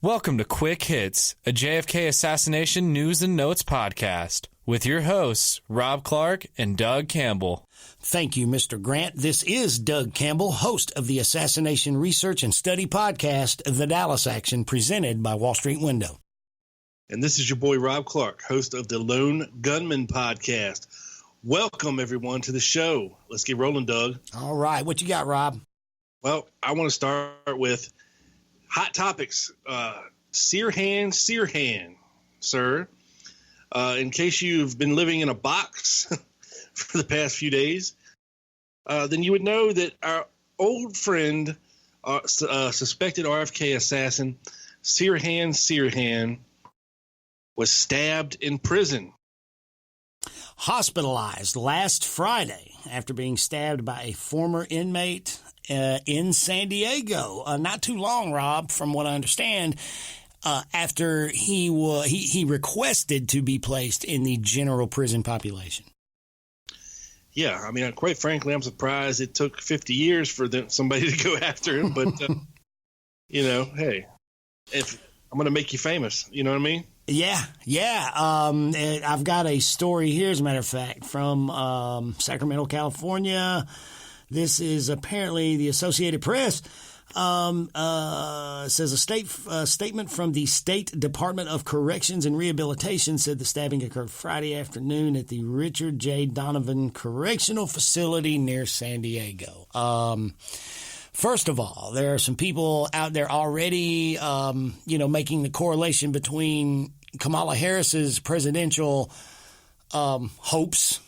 Welcome to Quick Hits, a JFK assassination news and notes podcast with your hosts, Rob Clark and Doug Campbell. Thank you, Mr. Grant. This is Doug Campbell, host of the Assassination Research and Study podcast, The Dallas Action, presented by Wall Street Window. And this is your boy, Rob Clark, host of the Lone Gunman podcast. Welcome, everyone, to the show. Let's get rolling, Doug. All right. What you got, Rob? Well, I want to start with hot topics. Sirhan, sir. In case you've been living in a box for the past few days, then you would know that our old friend, suspected RFK assassin, Sirhan, was stabbed in prison. Hospitalized last Friday after being stabbed by a former inmate in San Diego. Not too long, Rob, from what I understand, after he requested to be placed in the general prison population. Yeah, I mean, quite frankly, I'm surprised it took 50 years for somebody to go after him. But, hey, if I'm going to make you famous, you know what I mean? Yeah. I've got a story here, as a matter of fact, from Sacramento, California. This is apparently the Associated Press. Says a statement from the State Department of Corrections and Rehabilitation said the stabbing occurred Friday afternoon at the Richard J. Donovan Correctional Facility near San Diego. First of all, there are some people out there already, making the correlation between Kamala Harris's presidential hopes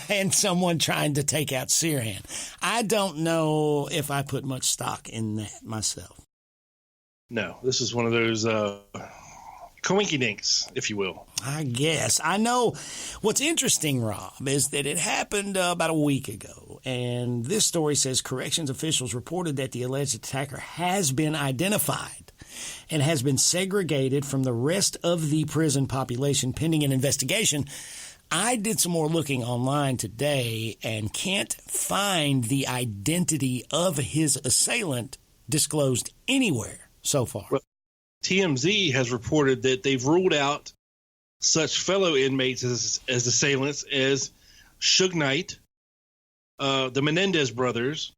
and someone trying to take out Sirhan. I don't know if I put much stock in that myself. No, this is one of those coinky-dinks, if you will. I guess. I know what's interesting, Rob, is that it happened about a week ago. And this story says corrections officials reported that the alleged attacker has been identified and has been segregated from the rest of the prison population pending an investigation. I did some more looking online today and can't find the identity of his assailant disclosed anywhere so far. Well, TMZ has reported that they've ruled out such fellow inmates as assailants as Suge Knight, the Menendez brothers,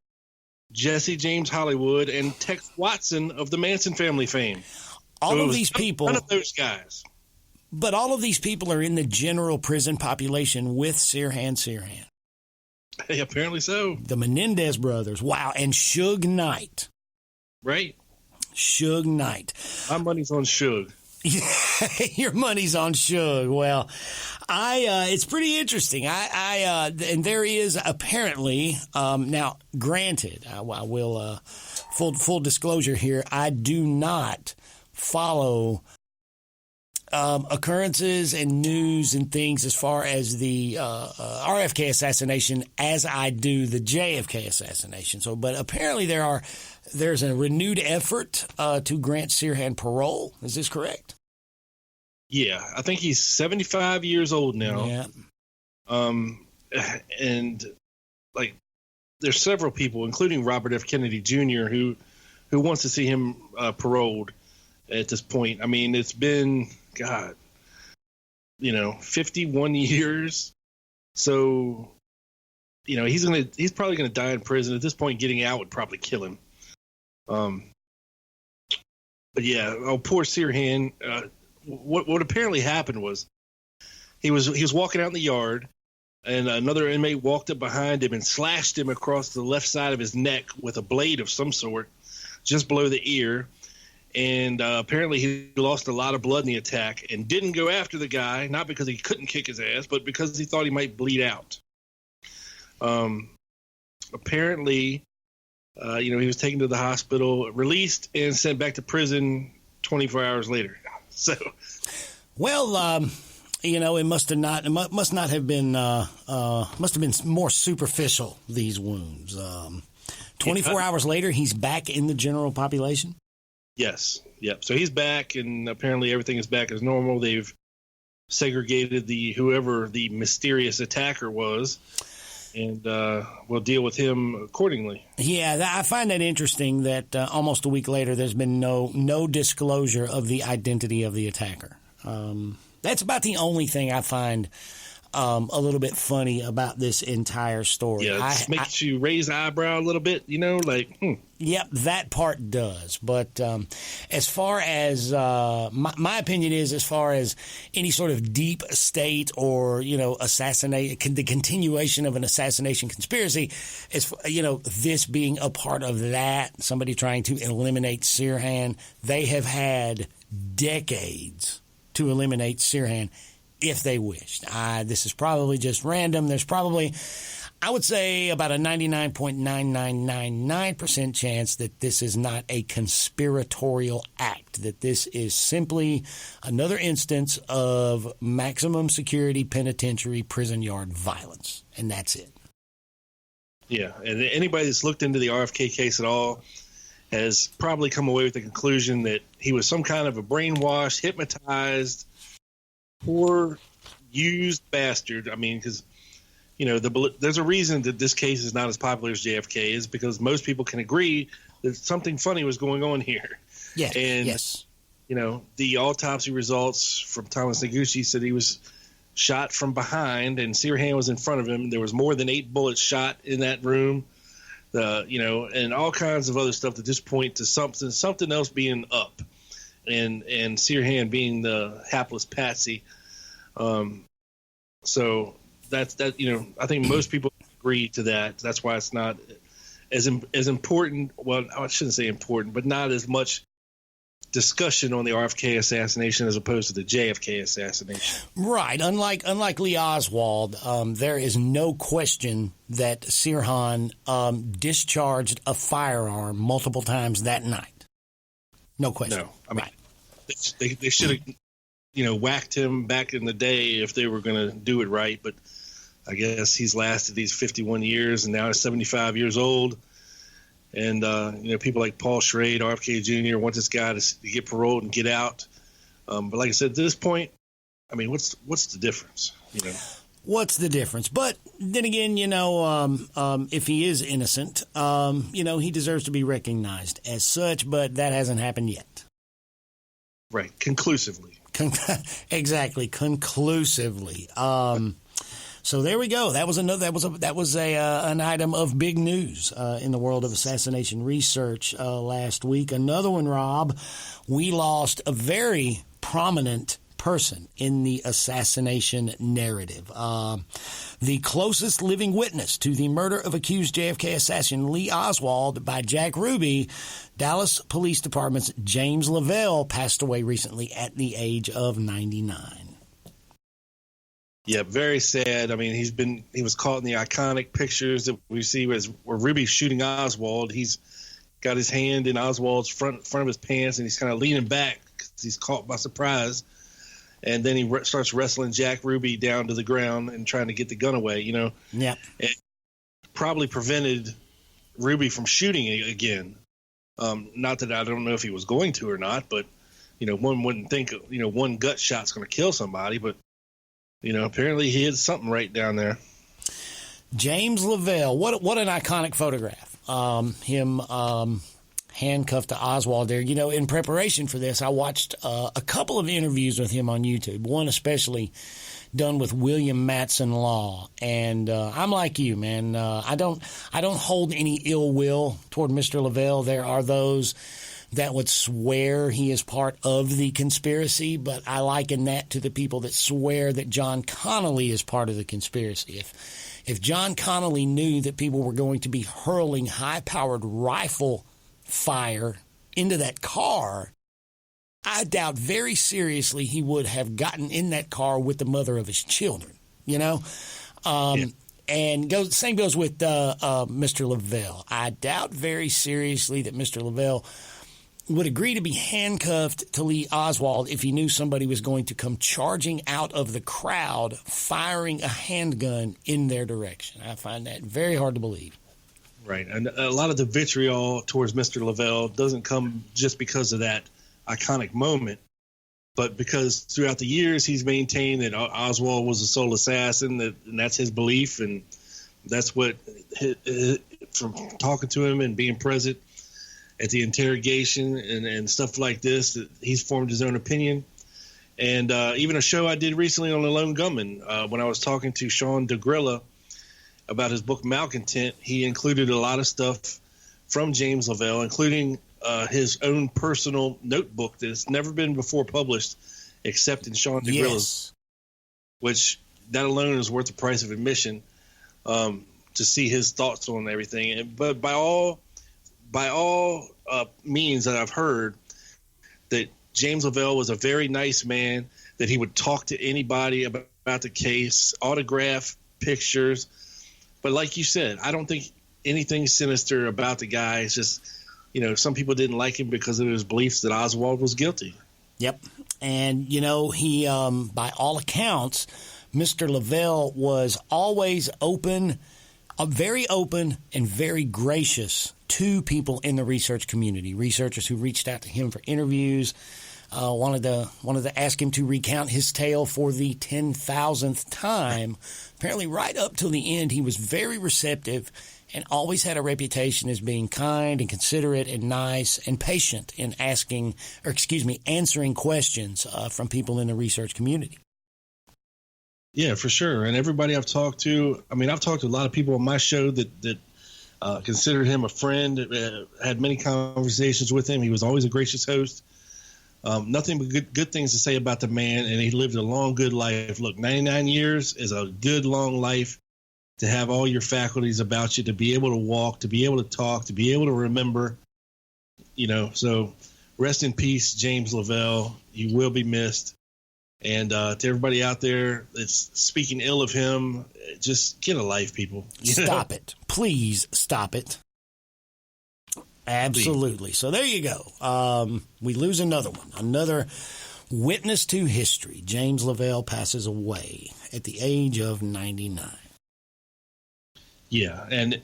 Jesse James Hollywood, and Tex Watson of the Manson family fame. All of these people. None of those guys. But all of these people are in the general prison population with Sirhan. Hey, apparently so. The Menendez brothers. Wow. And Suge Knight. Right. Suge Knight. My money's on Suge. Your money's on Suge. Well, it's pretty interesting. And there is apparently, now granted, I will, full disclosure here, I do not follow occurrences and news and things as far as the RFK assassination as I do the JFK assassination. So, but apparently there's a renewed effort to grant Sirhan parole. Is this correct? Yeah, I think he's 75 years old now. Yeah. And like, there's several people, including Robert F. Kennedy Jr., who wants to see him paroled at this point. I mean, it's been 51 years. So, he's probably gonna die in prison. At this point, getting out would probably kill him. But yeah, poor Sirhan. What apparently happened was he was walking out in the yard, and another inmate walked up behind him and slashed him across the left side of his neck with a blade of some sort, just below the ear. And apparently he lost a lot of blood in the attack and didn't go after the guy, not because he couldn't kick his ass, but because he thought he might bleed out. Apparently, he was taken to the hospital, released, and sent back to prison 24 hours later. So, well, it must not have been more superficial, these wounds. 24 hours later, he's back in the general population. Yes. Yep. So he's back, and apparently everything is back as normal. They've segregated whoever the mysterious attacker was. and we'll deal with him accordingly. Yeah, I find that interesting that almost a week later there's been no disclosure of the identity of the attacker. That's about the only thing I find a little bit funny about this entire story. Yeah, it makes you raise the eyebrow a little bit, Yep, that part does. But as far as my opinion is, as far as any sort of deep state or the continuation of an assassination conspiracy, this being a part of that, somebody trying to eliminate Sirhan, they have had decades to eliminate Sirhan if they wished. This is probably just random. There's probably, I would say, about a 99.9999% chance that this is not a conspiratorial act, that this is simply another instance of maximum security penitentiary prison yard violence, and that's it. Yeah, and anybody that's looked into the RFK case at all has probably come away with the conclusion that he was some kind of a brainwashed, hypnotized, poor, used bastard. I mean, because, there's a reason that this case is not as popular as JFK is, because most people can agree that something funny was going on here. Yeah. And, yes. The autopsy results from Thomas Noguchi said he was shot from behind and Sirhan was in front of him. There was more than 8 bullets shot in that room, and all kinds of other stuff that just point to something else being up. And Sirhan being the hapless patsy. So that's that. I think most people agree to that. That's why it's not as important. Well, I shouldn't say important, but not as much discussion on the RFK assassination as opposed to the JFK assassination. Right. Unlike Lee Oswald, there is no question that Sirhan discharged a firearm multiple times that night. No question. No, I mean, right. They should have, whacked him back in the day if they were going to do it right. But I guess he's lasted these 51 years and now he's 75 years old. And, people like Paul Schrade, RFK Jr. want this guy to get paroled and get out. But like I said, at this point, I mean, what's the difference? What's the difference? But then again, if he is innocent, he deserves to be recognized as such, but that hasn't happened yet. Right. Conclusively. Exactly. Conclusively. So there we go. That was an item of big news in the world of assassination research last week. Another one, Rob. We lost a very prominent person in the assassination narrative. The closest living witness to the murder of accused JFK assassin Lee Oswald by Jack Ruby, Dallas Police Department's James Lavelle, passed away recently at the age of 99. Yeah, very sad. I mean, he was caught in the iconic pictures that we see where Ruby's shooting Oswald. He's got his hand in Oswald's front of his pants, and he's kind of leaning back because he's caught by surprise. And then he starts wrestling Jack Ruby down to the ground and trying to get the gun away, Yeah. It probably prevented Ruby from shooting again. Not that I don't know if he was going to or not, but, one wouldn't think, one gut shot's going to kill somebody. But, apparently he had something right down there. James Lavelle, what an iconic photograph. Him handcuffed to Oswald there. In preparation for this, I watched a couple of interviews with him on YouTube, one especially done with William Matson Law. And I'm like you, man. I don't hold any ill will toward Mr. Lavelle. There are those that would swear he is part of the conspiracy, but I liken that to the people that swear that John Connolly is part of the conspiracy. If John Connolly knew that people were going to be hurling high-powered rifle fire into that car, I doubt very seriously he would have gotten in that car with the mother of his children, Yeah. And same goes with Mr. Lavelle. I doubt very seriously that Mr. Lavelle would agree to be handcuffed to Lee Oswald if he knew somebody was going to come charging out of the crowd firing a handgun in their direction. I find that very hard to believe. Right. And a lot of the vitriol towards Mr. Lavelle doesn't come just because of that iconic moment, but because throughout the years he's maintained that Oswald was a sole assassin, and that's his belief. And That's what, from talking to him and being present at the interrogation and stuff like this, that he's formed his own opinion. And even a show I did recently on the Lone Gunman, when I was talking to Sean DeGrilla about his book Malcontent, he included a lot of stuff from James Lavelle, including his own personal notebook that's never been before published except in Sean DeGrilla's, which that alone is worth the price of admission, to see his thoughts on everything. But by all means that I've heard, that James Lavelle was a very nice man, that he would talk to anybody about the case, autograph pictures. But like you said, I don't think anything sinister about the guy. It's just, some people didn't like him because of his beliefs that Oswald was guilty. Yep. And, he, by all accounts, Mr. Lavelle was always very open and very gracious to people in the research community, researchers who reached out to him for interviews, wanted to ask him to recount his tale for the 10,000th time. Apparently right up till the end, he was very receptive and always had a reputation as being kind and considerate and nice and patient in answering questions from people in the research community. Yeah, for sure. And everybody I've talked to, I've talked to a lot of people on my show that considered him a friend, had many conversations with him. He was always a gracious host. Nothing but good things to say about the man, and he lived a long, good life. Look, 99 years is a good, long life to have all your faculties about you, to be able to walk, to be able to talk, to be able to remember. So rest in peace, James Lavelle. You will be missed. And to everybody out there that's speaking ill of him, just get a life, people. Stop it. Please stop it. Absolutely. Please. So there you go. We lose another one. Another witness to history. James Lavelle passes away at the age of 99. Yeah. And,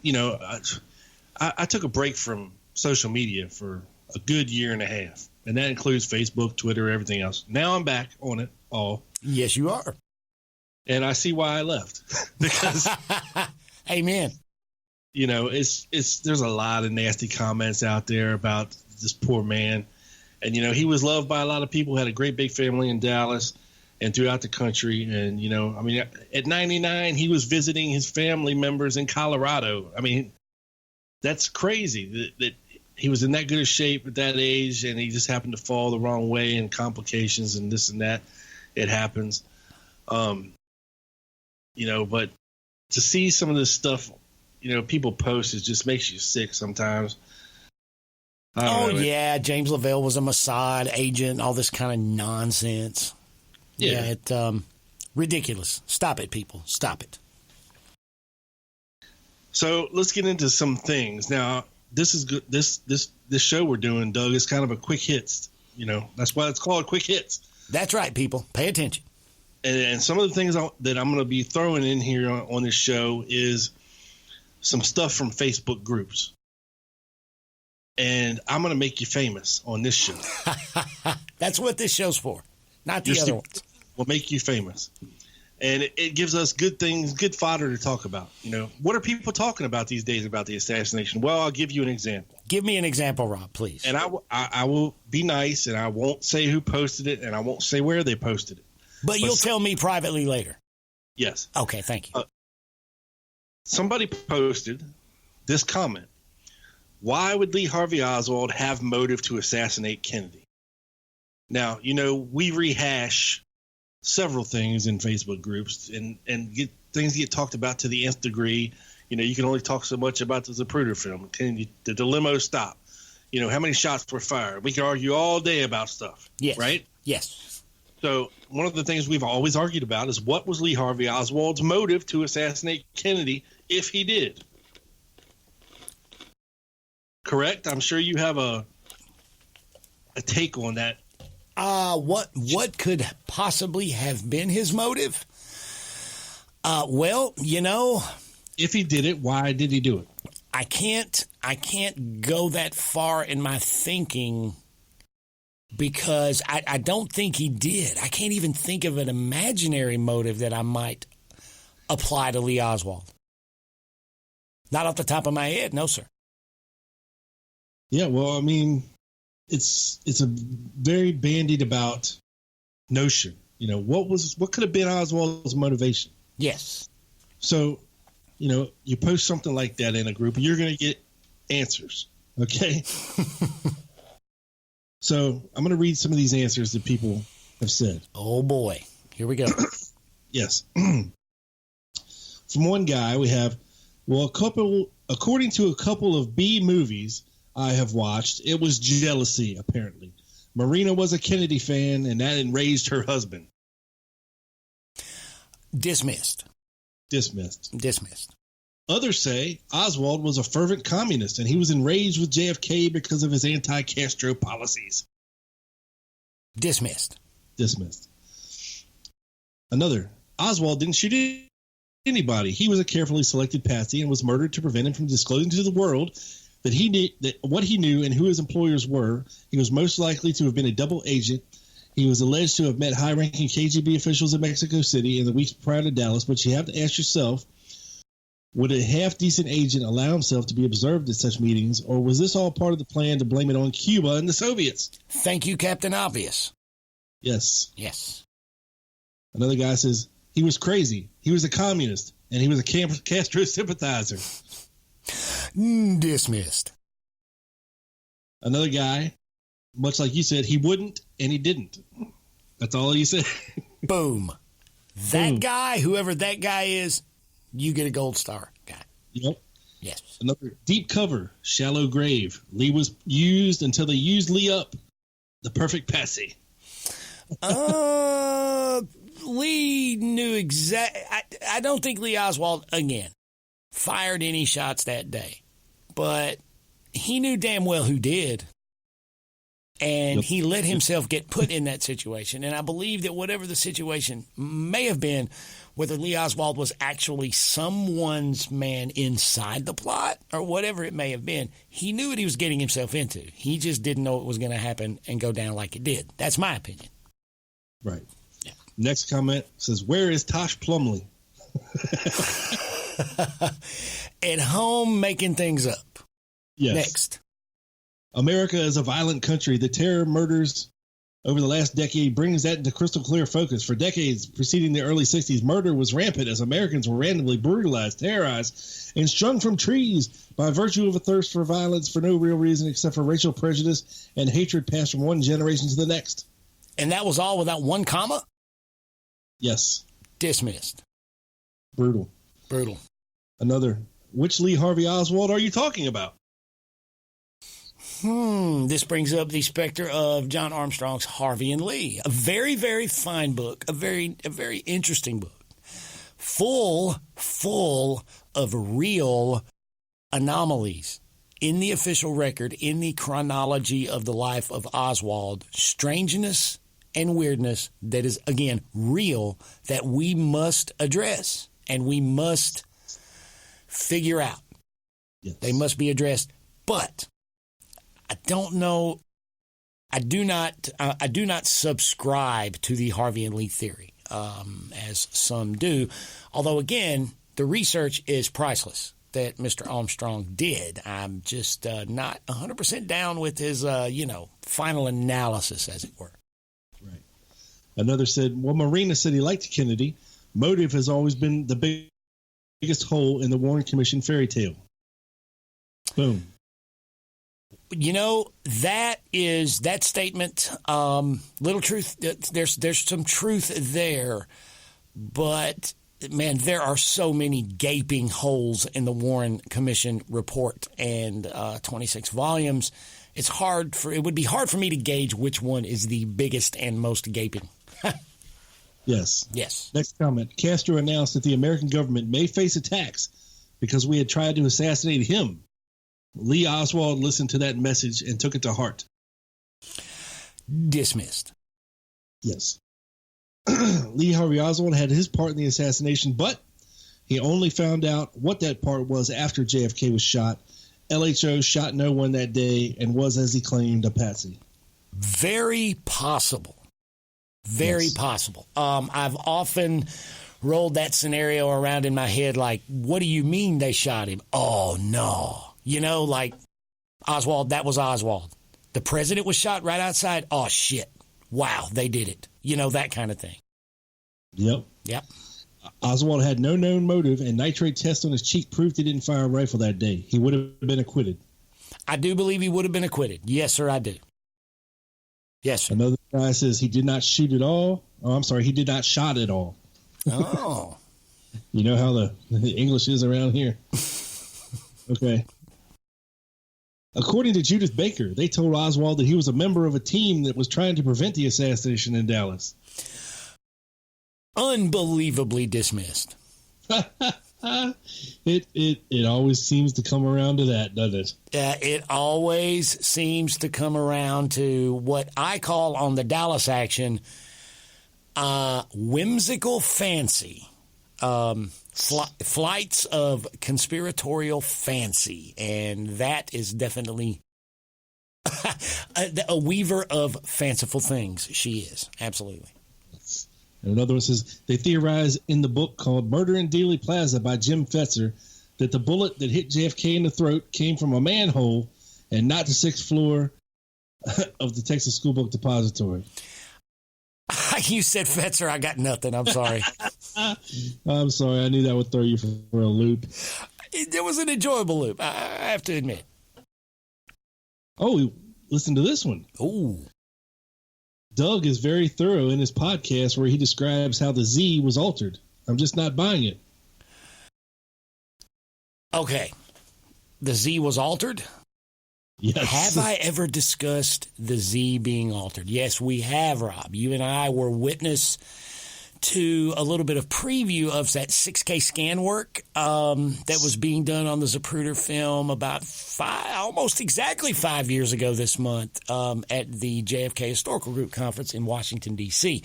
I took a break from social media for a good year and a half. And that includes Facebook, Twitter, everything else. Now I'm back on it all. Yes, you are. And I see why I left. Because Amen. There's a lot of nasty comments out there about this poor man. And, he was loved by a lot of people, had a great big family in Dallas and throughout the country. And, at 99, he was visiting his family members in Colorado. That's crazy that he was in that good of shape at that age, and he just happened to fall the wrong way and complications and this and that. It happens. But to see some of this stuff, people post, it just makes you sick sometimes. Yeah. James Lavelle was a Mossad agent, all this kind of nonsense. Yeah. Ridiculous. Stop it, people. Stop it. So let's get into some things. Now, this is good. This show we're doing, Doug, is kind of a quick hits. That's why it's called Quick Hits. That's right, people. Pay attention. And some of the things that I'm going to be throwing in here on this show is some stuff from Facebook groups. And I'm going to make you famous on this show. That's what this show's for, not the other ones. We'll make you famous. And it gives us good things, good fodder to talk about. What are people talking about these days about the assassination? Well, I'll give you an example. Give me an example, Rob, please. And I will be nice, and I won't say who posted it, and I won't say where they posted it. But you'll tell me privately later. Yes. Okay, thank you. Somebody posted this comment. Why would Lee Harvey Oswald have motive to assassinate Kennedy? Now, we rehash several things in Facebook groups and things get talked about to the nth degree. You can only talk so much about the Zapruder film. Did the limo stop? How many shots were fired? We can argue all day about stuff. Yes. Right? Yes. So one of the things we've always argued about is what was Lee Harvey Oswald's motive to assassinate Kennedy if he did? Correct? I'm sure you have a take on that. What could possibly have been his motive? Well, if he did it, why did he do it? I can't go that far in my thinking because I don't think he did. I can't even think of an imaginary motive that I might apply to Lee Oswald. Not off the top of my head, no, sir. Yeah, well, I mean, it's a very bandied about notion. You know, what could have been Oswald's motivation? Yes. So, you know, you post something like that in a group, you're going to get answers. Okay. So I'm going to read some of these answers that people have said. Oh boy. Here we go. Yes. From one guy, we have, according to a couple of B movies I have watched, it was jealousy, apparently. Marina was a Kennedy fan, and that enraged her husband. Dismissed. Others say Oswald was a fervent communist, and he was enraged with JFK because of his anti-Castro policies. Dismissed. Another, Oswald didn't shoot anybody. He was a carefully selected patsy and was murdered to prevent him from disclosing to the world that he knew what he knew and who his employers were. He was most likely to have been a double agent. He was alleged to have met high-ranking KGB officials in Mexico City in the weeks prior to Dallas, but you have to ask yourself, would a half-decent agent allow himself to be observed at such meetings, or was this all part of the plan to blame it on Cuba and the Soviets? Thank you, Captain Obvious. Yes. Another guy says, he was crazy. He was a communist, and he was a Castro sympathizer. Dismissed. Another guy, much like you said, he wouldn't and he didn't. That's all he said. Boom. That guy, whoever that guy is, you get a gold star guy. Yep. Yes. Another deep cover, shallow grave. Lee was used until they used Lee up. The perfect patsy. Lee knew I don't think Lee Oswald, again, fired any shots that day. But he knew damn well who did. And he let himself get put in that situation. And I believe that whatever the situation may have been, whether Lee Oswald was actually someone's man inside the plot or whatever it may have been, he knew what he was getting himself into. He just didn't know it was going to happen and go down like it did. That's my opinion. Right. Yeah. Next comment says, where is Tosh Plumley? At home making things up. Yes. Next. America is a violent country. The terror murders over the last decade brings that into crystal clear focus. For decades preceding the early 60s, murder was rampant as Americans were randomly brutalized, terrorized, and strung from trees by virtue of a thirst for violence for no real reason except for racial prejudice and hatred passed from one generation to the next. And that was all without one comma? Yes. Dismissed. Brutal. Another, which Lee Harvey Oswald are you talking about? This brings up the specter of John Armstrong's Harvey and Lee. A very, very fine book, a very interesting book, full of real anomalies in the official record, in the chronology of the life of Oswald, strangeness and weirdness that is, again, real, that we must address and we must figure out. Yes. They must be addressed, but I don't know. I do not subscribe to the Harvey and Lee theory, as some do. Although, again, the research is priceless that Mr. Armstrong did. I'm just not 100% down with his, final analysis, as it were. Right. Another said, well, Marina said he liked Kennedy. Motive has always been the biggest hole in the Warren Commission fairy tale. Boom. You know, that statement, little truth, there's some truth there, but man, there are so many gaping holes in the Warren Commission report and 26 volumes. It would be hard for me to gauge which one is the biggest and most gaping. Yes. Yes. Next comment. Castro announced that the American government may face attacks because we had tried to assassinate him. Lee Oswald listened to that message and took it to heart. Dismissed. Yes. Lee Harvey Oswald had his part in the assassination, but he only found out what that part was after JFK was shot. LHO shot no one that day and was, as he claimed, a patsy. Very possible. Very possible. I've often rolled that scenario around in my head like, what do you mean they shot him? Oh, no. You know, like, Oswald, that was Oswald. The president was shot right outside. Oh, shit. Wow, they did it. You know, that kind of thing. Yep. Oswald had no known motive, and nitrate test on his cheek proved he didn't fire a rifle that day. He would have been acquitted. I do believe he would have been acquitted. Yes, sir, I do. Yes, sir. Another guy says he did not shoot at all. Oh, I'm sorry, he did not shot at all. Oh. You know how the English is around here. Okay. According to Judith Baker, they told Oswald that he was a member of a team that was trying to prevent the assassination in Dallas. Unbelievably dismissed. It always seems to come around to that, doesn't it? It always seems to come around to what I call on the Dallas action whimsical fancy. Flights of conspiratorial fancy, and that is definitely a weaver of fanciful things. She is, absolutely. And another one says, they theorize in the book called Murder in Dealey Plaza by Jim Fetzer that the bullet that hit JFK in the throat came from a manhole and not the 6th floor of the Texas School Book Depository. You said Fetzer, I got nothing. I'm sorry. I'm sorry. I knew that would throw you for a loop. It was an enjoyable loop, I have to admit. Oh, listen to this one. Ooh. Doug is very thorough in his podcast where he describes how the Z was altered. I'm just not buying it. Okay. The Z was altered? Yes. Have I ever discussed the Z being altered? Yes, we have, Rob. You and I were witness to a little bit of preview of that 6K scan work that was being done on the Zapruder film about almost exactly 5 years ago this month at the JFK Historical Group Conference in Washington, D.C.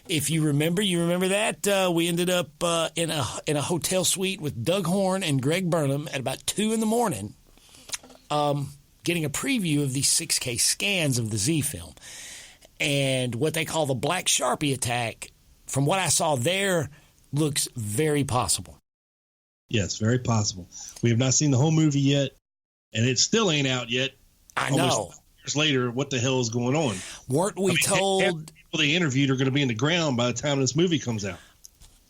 If you remember that. We ended up in a hotel suite with Doug Horn and Greg Burnham at about 2 in the morning getting a preview of these 6K scans of the Z film. And what they call the Black Sharpie attack, from what I saw there, looks very possible. Yes, very possible. We have not seen the whole movie yet, and it still ain't out yet. I know. Years later, what the hell is going on? Weren't we told? Half the people they interviewed are going to be in the ground by the time this movie comes out.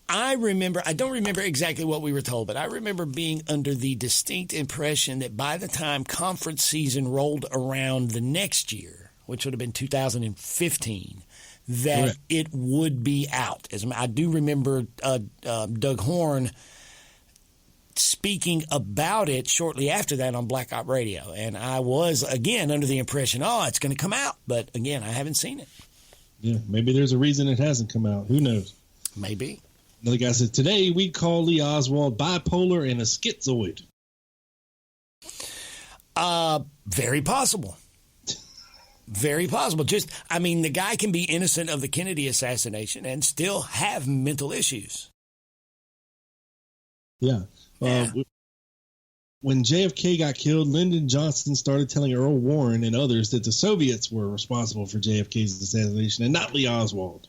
I don't remember exactly what we were told, but I remember being under the distinct impression that by the time conference season rolled around the next year, which would have been 2015, that Correct. It would be out. As I do remember Doug Horn speaking about it shortly after that on Black Op Radio, and I was, again, under the impression, it's going to come out. But, again, I haven't seen it. Yeah, maybe there's a reason it hasn't come out. Who knows? Maybe. Another guy said, today we call Lee Oswald bipolar and a schizoid. Very possible. Very possible. The guy can be innocent of the Kennedy assassination and still have mental issues. Yeah. When JFK got killed, Lyndon Johnson started telling Earl Warren and others that the Soviets were responsible for JFK's assassination and not Lee Oswald.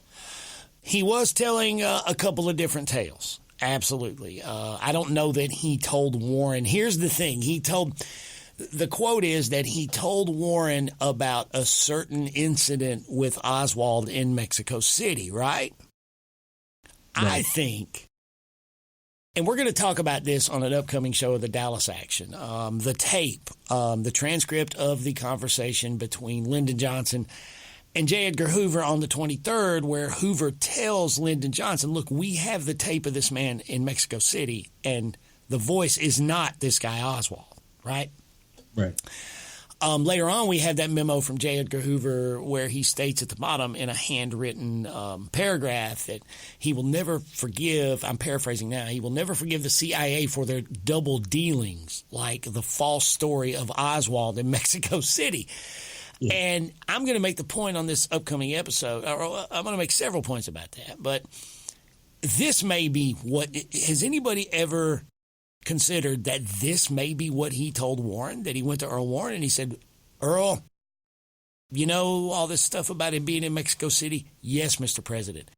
He was telling a couple of different tales. Absolutely. I don't know that he told Warren. Here's the thing. The quote is that he told Warren about a certain incident with Oswald in Mexico City, right? I think, and we're going to talk about this on an upcoming show of the Dallas Action, the tape, the transcript of the conversation between Lyndon Johnson and J. Edgar Hoover on the 23rd, where Hoover tells Lyndon Johnson, look, we have the tape of this man in Mexico City, and the voice is not this guy Oswald, right? Right. Later on, we had that memo from J. Edgar Hoover where he states at the bottom in a handwritten paragraph that he will never forgive, I'm paraphrasing now, he will never forgive the CIA for their double dealings, like the false story of Oswald in Mexico City. Yeah. And I'm going to make the point on this upcoming episode, or I'm going to make several points about that, but this may be has anybody ever considered that this may be what he told Warren, that he went to Earl Warren and he said, Earl, you know all this stuff about him being in Mexico City? Yes, Mr. President.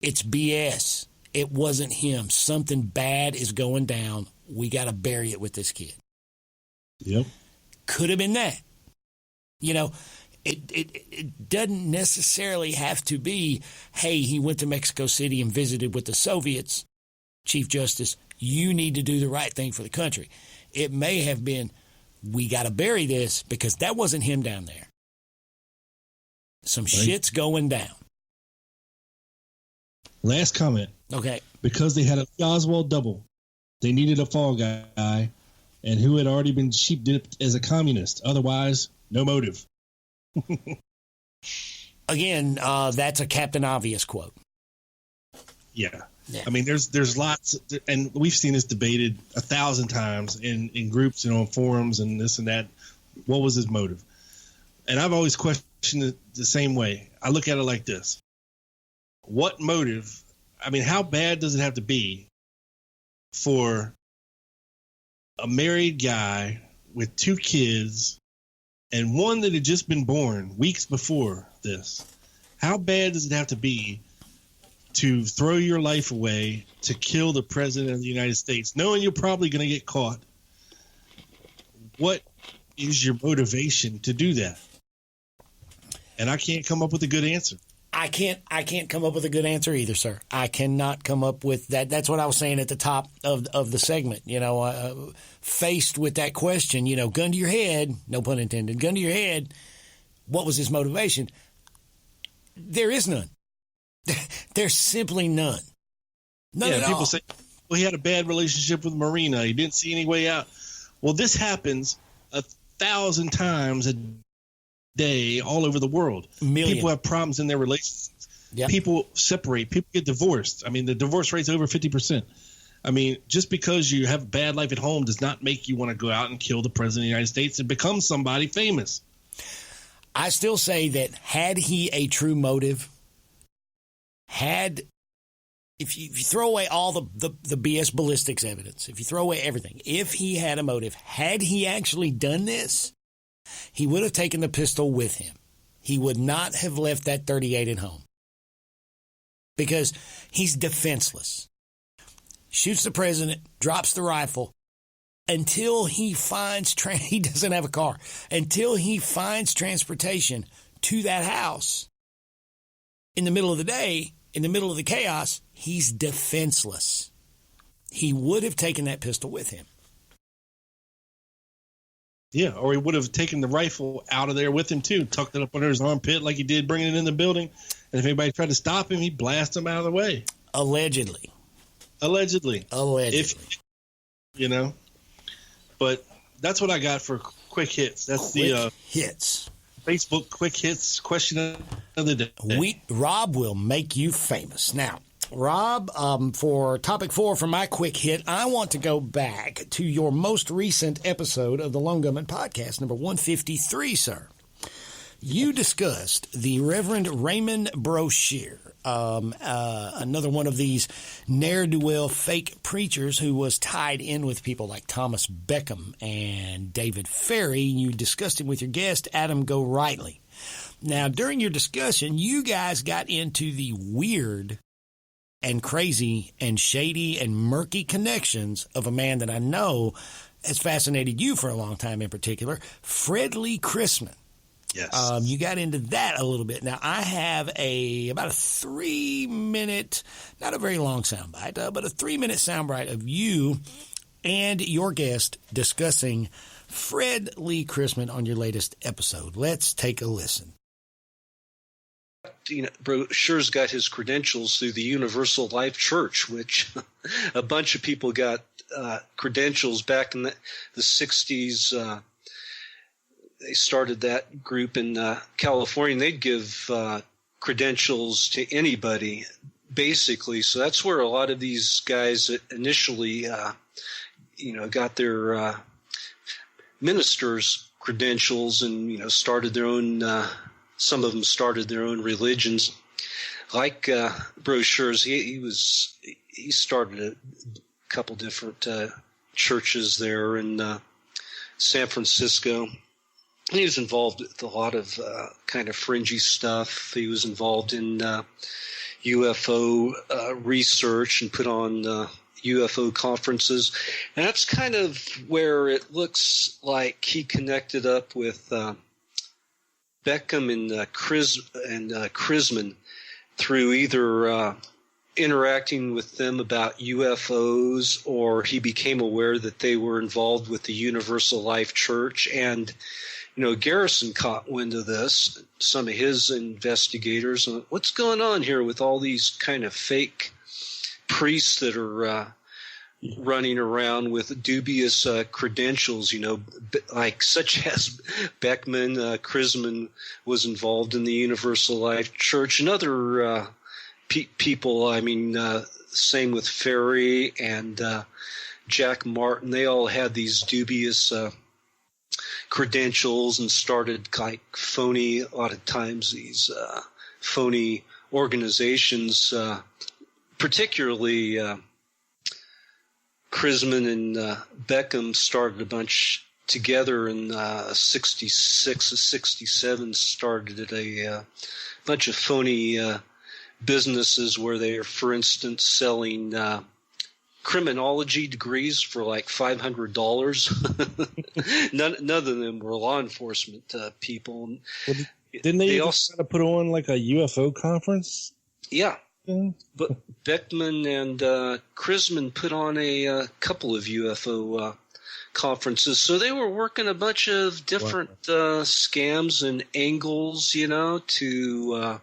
It's BS. It wasn't him. Something bad is going down. We got to bury it with this kid. Yep. Could have been that. You know, it doesn't necessarily have to be, hey, he went to Mexico City and visited with the Soviets, Chief Justice, you need to do the right thing for the country. It may have been, we got to bury this because that wasn't him down there. Some shit's going down. Last comment. Okay. Because they had a Oswald double, they needed a fall guy, and who had already been sheep dipped as a communist. Otherwise, no motive. Again, that's a Captain Obvious quote. Yeah. I mean, there's lots, and we've seen this debated 1,000 times in groups and on forums and this and that. What was his motive? And I've always questioned it the same way. I look at it like this. What motive? I mean, how bad does it have to be for a married guy with 2 kids and one that had just been born weeks before this? How bad does it have to be to throw your life away to kill the president of the United States, knowing you're probably going to get caught? What is your motivation to do that? And I can't come up with a good answer. I can't come up with a good answer either, sir. I cannot come up with that. That's what I was saying at the top of the segment. You know, faced with that question, you know, gun to your head, no pun intended, gun to your head, what was his motivation? There is none. There's simply none. None at people all. say, well, he had a bad relationship with Marina. He didn't see any way out. Well, this happens 1,000 times a day all over the world. People have problems in their relationships. Yep. People separate. People get divorced. I mean, the divorce rate's over 50%. I mean, just because you have a bad life at home does not make you want to go out and kill the president of the United States and become somebody famous. I still say that had he a true motive, if you throw away all the BS ballistics evidence, if you throw away everything, if he had a motive, had he actually done this, he would have taken the pistol with him. He would not have left that .38 at home because he's defenseless. Shoots the president, drops the rifle until he finds he doesn't have a car, until he finds transportation to that house. In the middle of the day, in the middle of the chaos, he's defenseless. He would have taken that pistol with him. Yeah, or he would have taken the rifle out of there with him, too, tucked it up under his armpit like he did bringing it in the building. And if anybody tried to stop him, he'd blast him out of the way. Allegedly. If, you know. But that's what I got for quick hits. That's the hits. Facebook quick hits question of the day. Rob will make you famous. Now, Rob, for topic 4 for my quick hit, I want to go back to your most recent episode of the Lone Gunman Podcast, number 153, sir. You discussed the Reverend Raymond Broshear, another one of these ne'er-do-well fake preachers who was tied in with people like Thomas Beckham and David Ferry. You discussed him with your guest, Adam Gorightly. Now, during your discussion, you guys got into the weird and crazy and shady and murky connections of a man that I know has fascinated you for a long time in particular, Fred Lee Chrisman. Yes. You got into that a little bit. Now, I have about a 3-minute, not a very long soundbite, but a 3-minute soundbite of you and your guest discussing Fred Lee Chrisman on your latest episode. Let's take a listen. You know, Brochure's got his credentials through the Universal Life Church, which a bunch of people got credentials back in the 60s. They started that group in California, and they'd give credentials to anybody, basically. So that's where a lot of these guys initially, got their ministers' credentials and, started their own some of them started their own religions. Like Brochure's, he started a couple different churches there in San Francisco. He was involved with a lot of kind of fringy stuff. He was involved in UFO research and put on UFO conferences. And that's kind of where it looks like he connected up with Beckham and Chrisman through either interacting with them about UFOs, or he became aware that they were involved with the Universal Life Church. And, Garrison caught wind of this, some of his investigators, and what's going on here with all these kind of fake priests that are running around with dubious credentials, like such as Beckman, Chrisman was involved in the Universal Life Church, and other people. Same with Ferry and Jack Martin. They all had these dubious credentials and started like phony, a lot of times these phony organizations, particularly Chrisman and Beckham started a bunch together in 66 or 67, started a bunch of phony businesses where they are, for instance, selling criminology degrees for like $500. None of them were law enforcement people. Well, didn't they also try to put on like a UFO conference? Yeah. But Beckman and Chrisman put on a couple of UFO conferences. So they were working a bunch of different scams and angles, to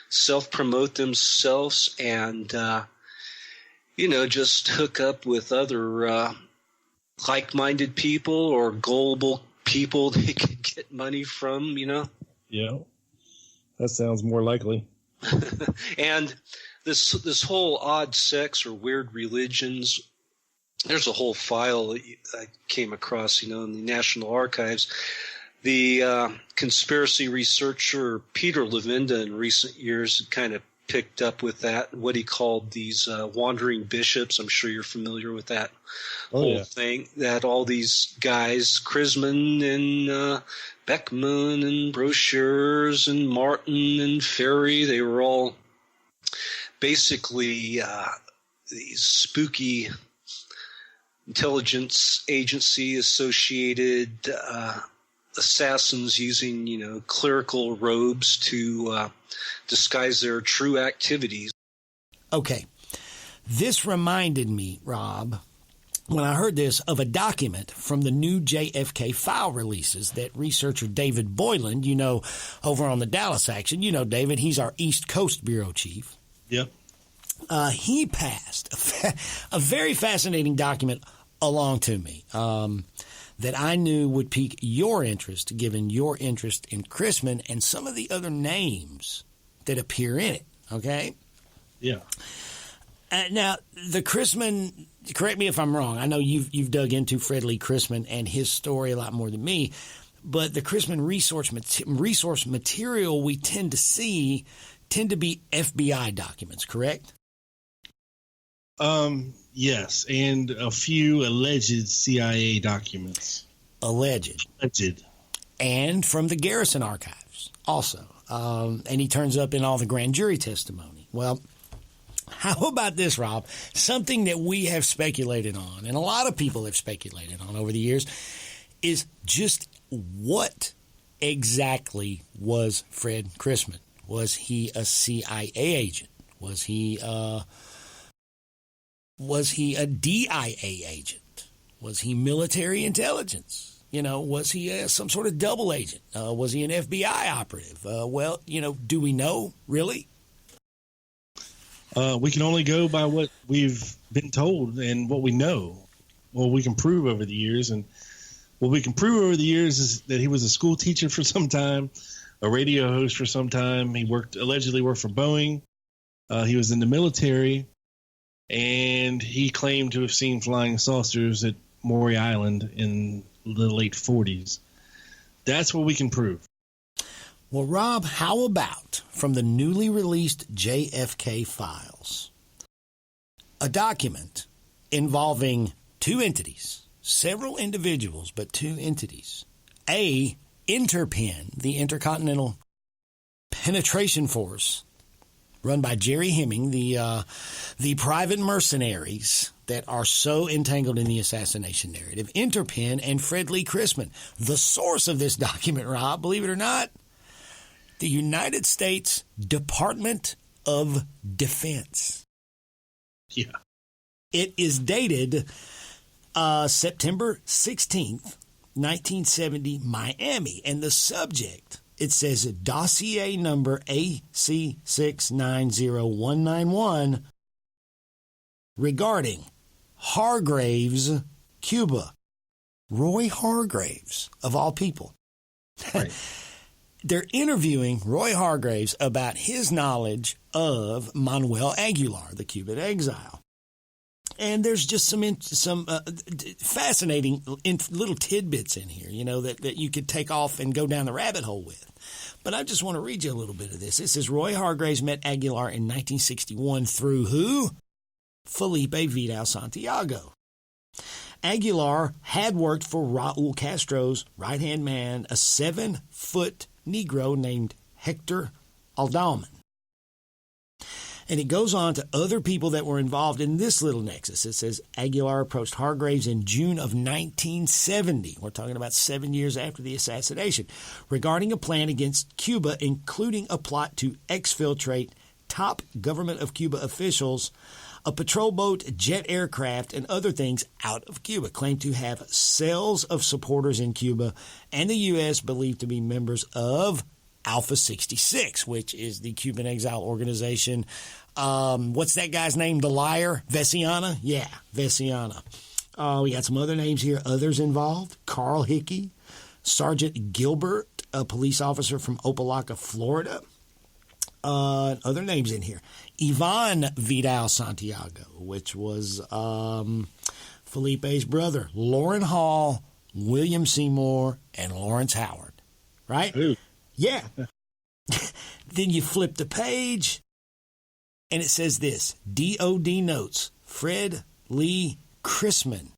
self-promote themselves and, just hook up with other like-minded people or gullible people they could get money from, Yeah, that sounds more likely. And this whole odd sex or weird religions, there's a whole file that I came across, in the National Archives. The conspiracy researcher Peter Levinda in recent years kind of picked up with that, what he called these wandering bishops. I'm sure you're familiar with that whole thing, that all these guys, Chrisman and Beckman and Brochures and Martin and Ferry, they were all basically these spooky intelligence agency associated assassins using, clerical robes to disguise their true activities. Okay. This reminded me, Rob, when I heard this, of a document from the new JFK file releases that researcher David Boylan, over on the Dallas action, David, he's our East Coast bureau chief. Yep. He passed a very fascinating document along to me that I knew would pique your interest, given your interest in Chrisman and some of the other names that appear in it, okay? Yeah. Now, the Chrisman, correct me if I'm wrong, I know you've dug into Fred Lee Chrisman and his story a lot more than me, but the Chrisman resource material we tend to be FBI documents, correct? Yes, and a few alleged CIA documents. Alleged. And from the Garrison archives also. And he turns up in all the grand jury testimony. Well, how about this, Rob? Something that we have speculated on, and a lot of people have speculated on over the years, is just what exactly was Fred Chrisman? Was he a CIA agent? Was he a DIA agent? Was he military intelligence? Was he some sort of double agent? Was he an FBI operative? Do we know, really? We can only go by what we've been told and what we know, what we can prove over the years. And what we can prove over the years is that he was a school teacher for some time, a radio host for some time. He allegedly worked for Boeing. He was in the military, and he claimed to have seen flying saucers at Maury Island in the late 40s. That's what we can prove. Well, Rob, how about from the newly released JFK files, a document involving two entities, several individuals, but two entities. A, Interpen, the Intercontinental Penetration Force, run by Jerry Hemming, the private mercenaries that are so entangled in the assassination narrative, Interpen and Fred Lee Chrisman. The source of this document, Rob, believe it or not, the United States Department of Defense. Yeah. It is dated September 16th, 1970, Miami. And the subject, it says dossier number AC690191 regarding Hargraves, Cuba. Roy Hargraves, of all people. Right. They're interviewing Roy Hargraves about his knowledge of Manuel Aguilar, the Cuban exile. And there's just some fascinating little tidbits in here, that you could take off and go down the rabbit hole with. But I just want to read you a little bit of this. It says Roy Hargraves met Aguilar in 1961 through who? Felipe Vidal Santiago. Aguilar had worked for Raul Castro's right-hand man, a 7-foot Negro named Hector Aldalman. And it goes on to other people that were involved in this little nexus. It says Aguilar approached Hargraves in June of 1970. We're talking about 7 years after the assassination, regarding a plan against Cuba, including a plot to exfiltrate top government of Cuba officials, a patrol boat, jet aircraft, and other things out of Cuba. Claimed to have cells of supporters in Cuba, and the U.S. believed to be members of Alpha 66, which is the Cuban exile organization. What's that guy's name? The liar? Veciana? Yeah, Veciana. We got some other names here. Others involved. Carl Hickey, Sergeant Gilbert, a police officer from Opelika, Florida. Other names in here. Ivan Vidal Santiago, which was Felipe's brother. Lauren Hall, William Seymour, and Lawrence Howard. Right? Ooh. Yeah. Then you flip the page, and it says this, DOD notes, Fred Lee Chrisman.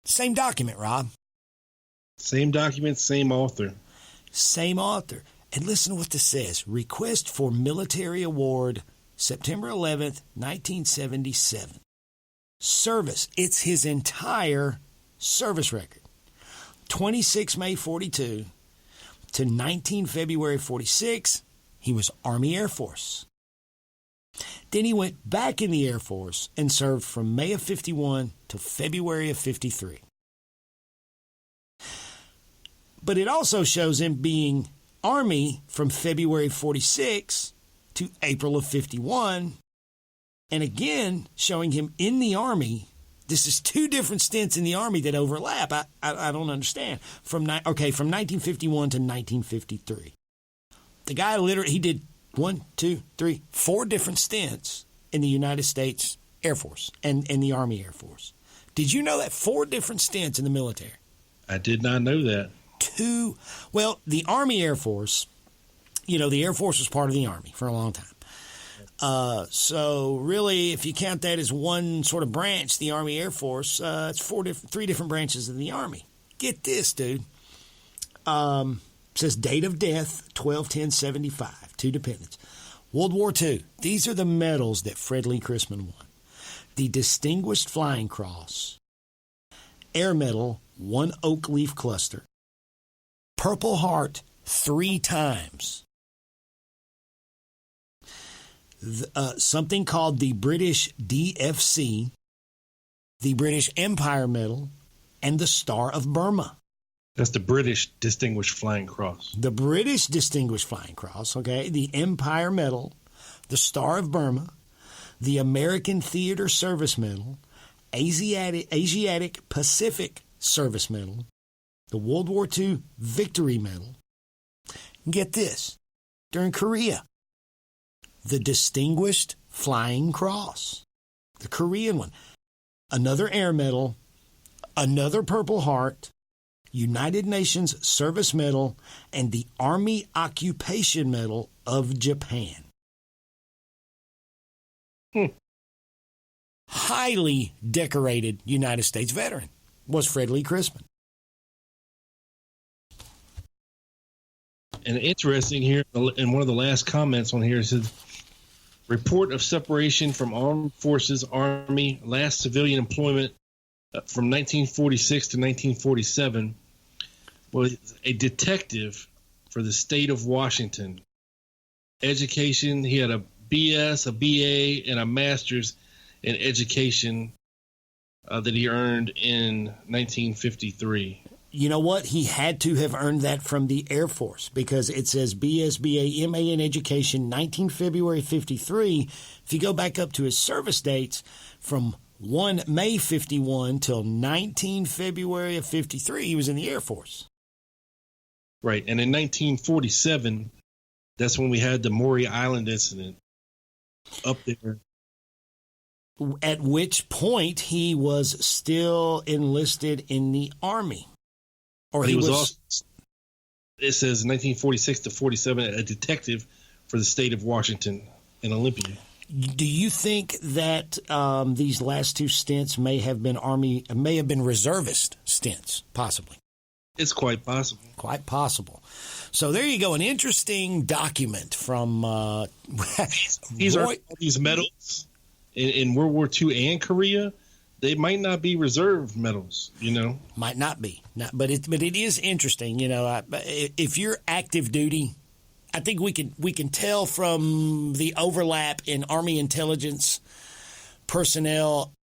Same document, Rob. Same document, same author. Same author. And listen to what this says. Request for military award, September 11th, 1977. Service. It's his entire service record. 26 May 42 to 19 February 46, he was Army Air Force. Then he went back in the Air Force and served from May of 51 to February of 53. But it also shows him being Army from February 46 to April of 51, and again showing him in the Army. This is two different stints in the Army that overlap. I don't understand. From 1951 to 1953. The guy literally, he did 4 different stints in the United States Air Force and the Army Air Force. Did you know that? 4 different stints in the military. I did not know that. Well, the Army Air Force, the Air Force was part of the Army for a long time. So really, if you count that as one sort of branch, the Army Air Force, it's 3 different branches of the Army. Get this, dude. Says date of death, 12/10/75, 2 dependents. World War II. These are the medals that Fred Lee Chrisman won. The Distinguished Flying Cross, Air Medal, 1 oak leaf cluster, Purple Heart 3 times. Something called the British DFC, the British Empire Medal, and the Star of Burma. That's the British Distinguished Flying Cross. The British Distinguished Flying Cross, okay, the Empire Medal, the Star of Burma, the American Theater Service Medal, Asiatic Pacific Service Medal, the World War II Victory Medal. And get this, during Korea, the Distinguished Flying Cross, the Korean one, another Air Medal, another Purple Heart, United Nations Service Medal, and the Army Occupation Medal of Japan. Highly decorated United States veteran was Fred Lee Chrisman. And interesting here, in one of the last comments on here, it says, Report of separation from armed forces, Army, last civilian employment from 1946 to 1947 was a detective for the state of Washington. Education, he had a BS, a BA, and a master's in education that he earned in 1953. You know what? He had to have earned that from the Air Force because it says BS, BA, MA in education, 19 February 53. If you go back up to his service dates from 1 May 51 till 19 February of 53, he was in the Air Force. Right. And in 1947, that's when we had the Maury Island incident up there. At which point he was still enlisted in the Army. Or he was also, it says 1946 to 47, a detective for the state of Washington in Olympia. Do you think that these last two stints may have been reservist stints, possibly? It's quite possible. Quite possible. So there you go, an interesting document from these medals in World War II and Korea. They might not be reserve medals, you know. Might not be, but it is interesting, you know. If you're active duty, I think we can tell from the overlap in Army intelligence personnel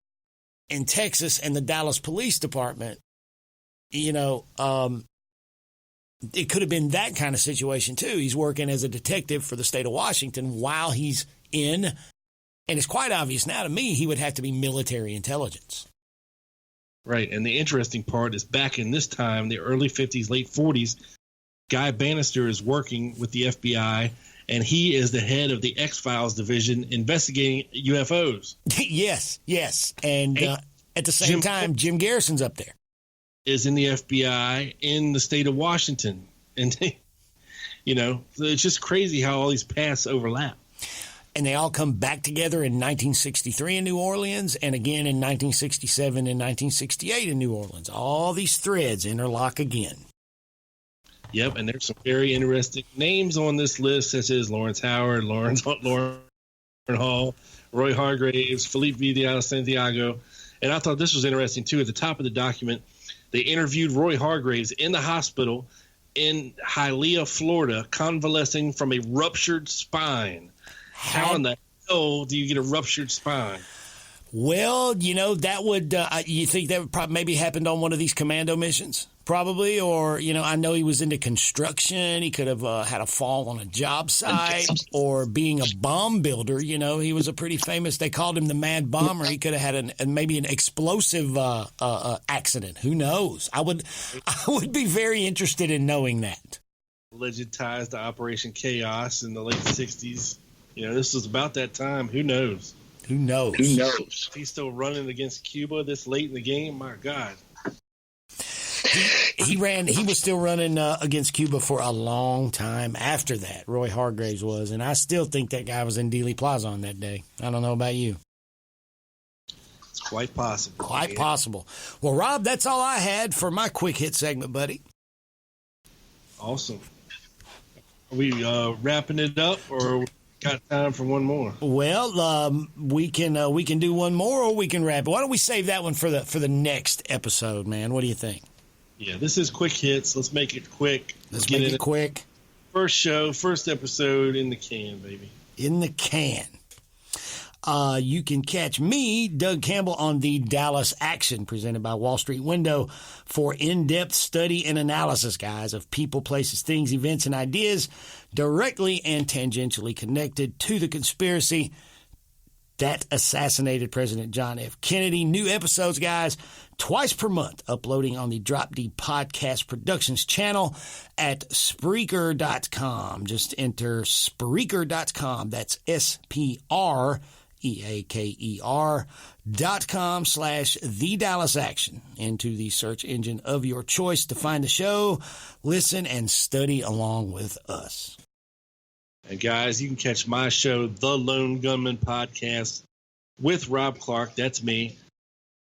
in Texas and the Dallas Police Department. You know, it could have been that kind of situation too. He's working as a detective for the state of Washington while he's in. And it's quite obvious now to me he would have to be military intelligence. Right. And the interesting part is back in this time, the early 50s, late 40s, Guy Bannister is working with the FBI, and he is the head of the X-Files division investigating UFOs. Yes. And at the same time, Jim Garrison's up there. Is in the FBI in the state of Washington. And, you know, it's just crazy how all these paths overlap. And they all come back together in 1963 in New Orleans and again in 1967 and 1968 in New Orleans. All these threads interlock again. Yep, and there's some very interesting names on this list, such as Lawrence Howard, Lauren Hall, Roy Hargraves, Felipe Vidal Santiago. And I thought this was interesting, too. At the top of the document, they interviewed Roy Hargraves in the hospital in Hialeah, Florida, convalescing from a ruptured spine. How in the hell do you get a ruptured spine? Well, you know, that would you think that would probably maybe happened on one of these commando missions? Probably, or, you know, I know he was into construction. He could have had a fall on a job site or being a bomb builder. You know, he was a pretty famous, they called him the Mad Bomber. He could have had maybe an explosive accident. Who knows? I would be very interested in knowing that. Alleged ties to Operation Chaos in the late 60s. You know, this was about that time. Who knows? Who knows? If he's still running against Cuba this late in the game, my God. He was still running against Cuba for a long time after that. Roy Hargraves was, and I still think that guy was in Dealey Plaza on that day. I don't know about you. It's quite possible. Quite possible. Well, Rob, that's all I had for my quick hit segment, buddy. Awesome. Are we wrapping it up, or got time for one more? Well, we can do one more, or we can wrap it. Why don't we save that one for the next episode, man? What do you think? Yeah, this is quick hits. Let's make it quick. Let's make it quick. First show, first episode in the can, baby. In the can. You can catch me, Doug Campbell, on the Dallas Action presented by Wall Street Window for in-depth study and analysis, guys, of people, places, things, events, and ideas directly and tangentially connected to the conspiracy that assassinated President John F. Kennedy. New episodes, guys, twice per month, uploading on the Drop D Podcast Productions channel at Spreaker.com. Just enter Spreaker.com. That's SPREAKER.com/The Dallas Action into the search engine of your choice to find the show, listen, and study along with us. And guys, you can catch my show, The Lone Gunman Podcast, with Rob Clark. That's me.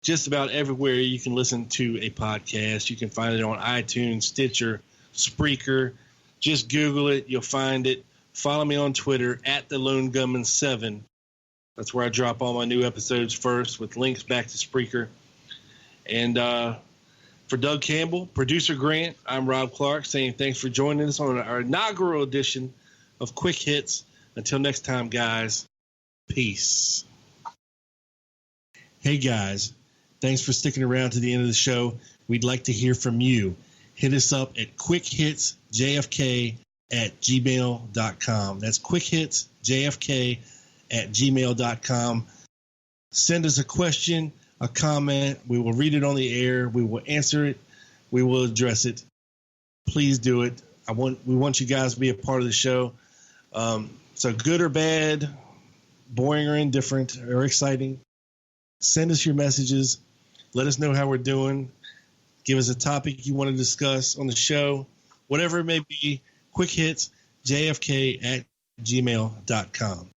Just about everywhere you can listen to a podcast. You can find it on iTunes, Stitcher, Spreaker. Just Google it. You'll find it. follow me on Twitter at the Lone Gunman 7. That's where I drop all my new episodes first with links back to Spreaker. And for Doug Campbell, producer Grant, I'm Rob Clark saying thanks for joining us on our inaugural edition of Quick Hits. Until next time, guys, peace. Hey, guys, thanks for sticking around to the end of the show. We'd like to hear from you. Hit us up at quickhitsjfk@gmail.com. That's quickhitsjfk@gmail.com. Send us a question, a comment. We will read it on the air. We will answer it. We will address it. Please do it. We want you guys to be a part of the show. So good or bad, boring or indifferent or exciting, send us your messages. Let us know how we're doing. Give us a topic you want to discuss on the show. Whatever it may be, quickhitsjfk@gmail.com.